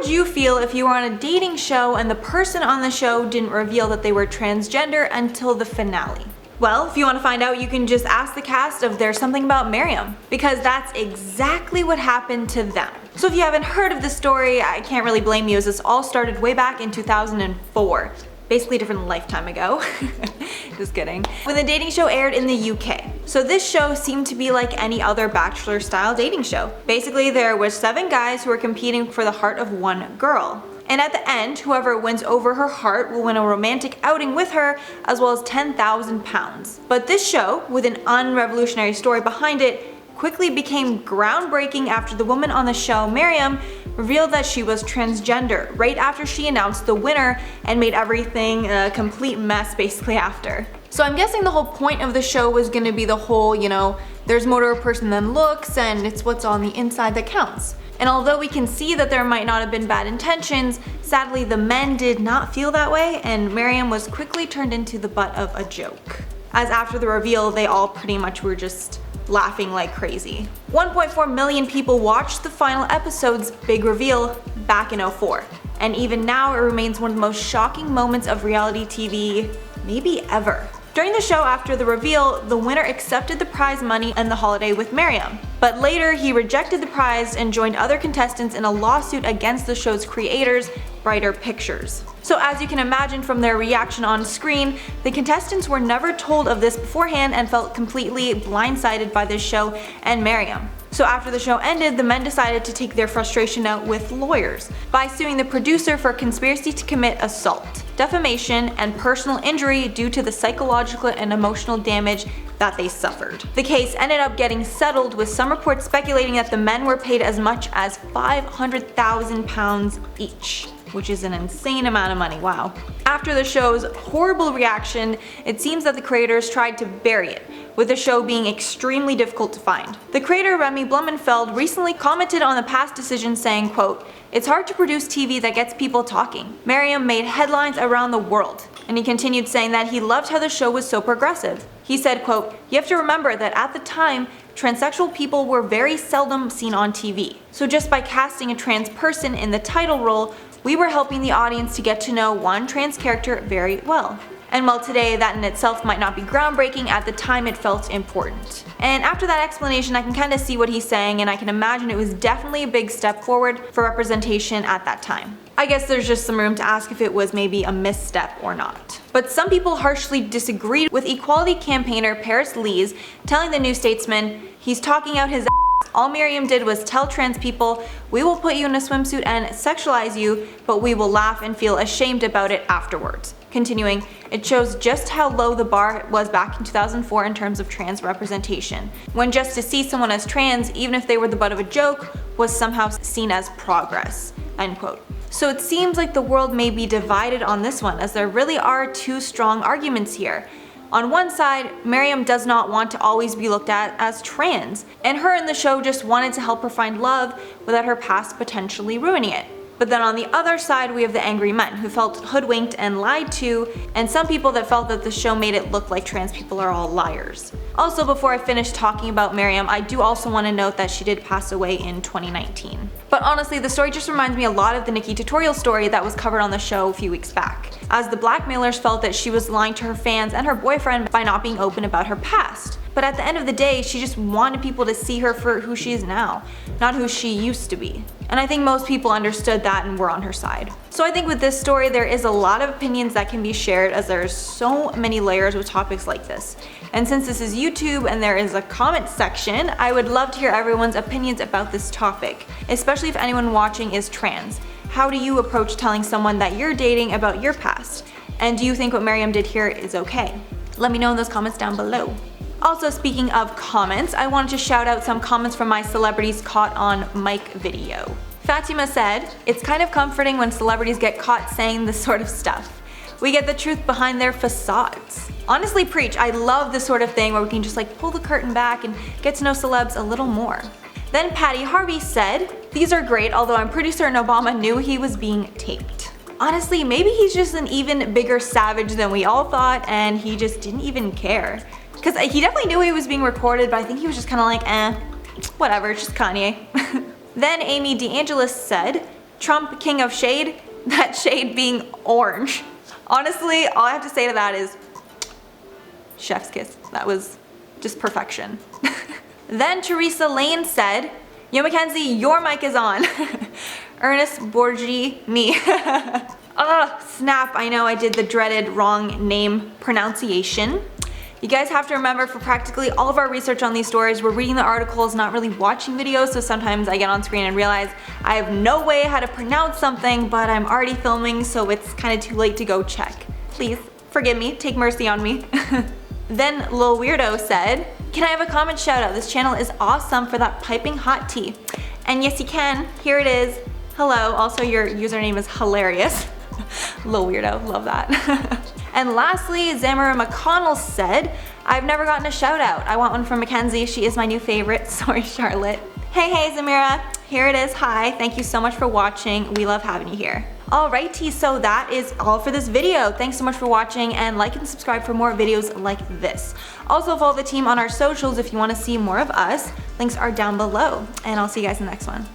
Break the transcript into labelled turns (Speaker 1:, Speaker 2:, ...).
Speaker 1: How would you feel if you were on a dating show and the person on the show didn't reveal that they were transgender until the finale? Well, if you want to find out, you can just ask the cast of There's Something About Miriam, because that's exactly what happened to them. So if you haven't heard of the story, I can't really blame you, as this all started way back in 2004. Basically a different lifetime ago. Just kidding. When the dating show aired in the UK. So this show seemed to be like any other Bachelor style dating show. Basically there was 7 guys who were competing for the heart of one girl. And at the end, whoever wins over her heart will win a romantic outing with her, as well as £10,000. But this show, with an unrevolutionary story behind it, quickly became groundbreaking after the woman on the show, Miriam, revealed that she was transgender right after she announced the winner and made everything a complete mess basically after. So I'm guessing the whole point of the show was gonna be the whole, there's more to a person than looks, and it's what's on the inside that counts. And although we can see that there might not have been bad intentions, sadly the men did not feel that way, and Miriam was quickly turned into the butt of a joke. As after the reveal, they all pretty much were just laughing like crazy. 1.4 million people watched the final episode's big reveal back in 2004. And even now it remains one of the most shocking moments of reality TV maybe ever. During the show after the reveal, the winner accepted the prize money and the holiday with Miriam. But later he rejected the prize and joined other contestants in a lawsuit against the show's creators, Brighter Pictures. So as you can imagine from their reaction on screen, the contestants were never told of this beforehand and felt completely blindsided by this show and Miriam. So after the show ended, the men decided to take their frustration out with lawyers by suing the producer for conspiracy to commit assault, defamation, and personal injury due to the psychological and emotional damage that they suffered. The case ended up getting settled, with some reports speculating that the men were paid as much as £500,000 each, which is an insane amount of money, wow. After the show's horrible reaction, it seems that the creators tried to bury it, with the show being extremely difficult to find. The creator Remy Blumenfeld recently commented on the past decision saying, quote, "It's hard to produce TV that gets people talking. Miriam made headlines around the world." And he continued saying that he loved how the show was so progressive. He said, quote, "You have to remember that at the time, transsexual people were very seldom seen on TV. So just by casting a trans person in the title role, we were helping the audience to get to know one trans character very well." And while today that in itself might not be groundbreaking, at the time it felt important. And after that explanation, I can kind of see what he's saying, and I can imagine it was definitely a big step forward for representation at that time. I guess there's just some room to ask if it was maybe a misstep or not. But some people harshly disagreed with equality campaigner Paris Lees telling the New Statesman he's talking out his ass. All Miriam did was tell trans people, "We will put you in a swimsuit and sexualize you, but we will laugh and feel ashamed about it afterwards." Continuing, "It shows just how low the bar was back in 2004 in terms of trans representation, when just to see someone as trans, even if they were the butt of a joke, was somehow seen as progress." End quote. So it seems like the world may be divided on this one, as there really are 2 strong arguments here. On one side, Miriam does not want to always be looked at as trans, and her in the show just wanted to help her find love without her past potentially ruining it. But then on the other side, we have the angry men who felt hoodwinked and lied to, and some people that felt that the show made it look like trans people are all liars. Also, before I finish talking about Miriam, I do also want to note that she did pass away in 2019. But honestly, the story just reminds me a lot of the Nikki Tutorial story that was covered on the show a few weeks back, as the blackmailers felt that she was lying to her fans and her boyfriend by not being open about her past. But at the end of the day, she just wanted people to see her for who she is now, not who she used to be. And I think most people understood that and were on her side. So I think with this story, there is a lot of opinions that can be shared, as there's so many layers with topics like this. And since this is YouTube and there is a comment section, I would love to hear everyone's opinions about this topic, especially if anyone watching is trans. How do you approach telling someone that you're dating about your past? And do you think what Miriam did here is okay? Let me know in those comments down below. Also, speaking of comments, I wanted to shout out some comments from my celebrities caught on mic video. Fatima said, "It's kind of comforting when celebrities get caught saying this sort of stuff. We get the truth behind their facades." Honestly, preach. I love this sort of thing where we can just pull the curtain back and get to know celebs a little more. Then Patty Harvey said, "These are great, although I'm pretty certain Obama knew he was being taped." Honestly, maybe he's just an even bigger savage than we all thought, and he just didn't even care. Because he definitely knew he was being recorded, but I think he was just kind of like, whatever, it's just Kanye. Then Amy DeAngelis said, Trump king of shade, that shade being orange. Honestly, all I have to say to that is chef's kiss. That was just perfection. Then Teresa Lane said, "Yo Mackenzie, your mic is on." Ernest Borgi, me. Ugh, snap, I know I did the dreaded wrong name pronunciation. You guys have to remember, for practically all of our research on these stories, we're reading the articles, not really watching videos, so sometimes I get on screen and realize I have no way how to pronounce something, but I'm already filming, so it's kind of too late to go check. Please, forgive me, take mercy on me. Then Lil Weirdo said, "Can I have a comment shout out? This channel is awesome for that piping hot tea." And yes you can, here it is. Hello, also your username is hilarious. Lil Weirdo, love that. And lastly, Zamara McConnell said, "I've never gotten a shout out. I want one from Mackenzie. She is my new favorite." Sorry, Charlotte. Hey Zamira, here it is. Hi, thank you so much for watching. We love having you here. Alrighty, so that is all for this video. Thanks so much for watching, and like and subscribe for more videos like this. Also follow the team on our socials if you want to see more of us. Links are down below, and I'll see you guys in the next one.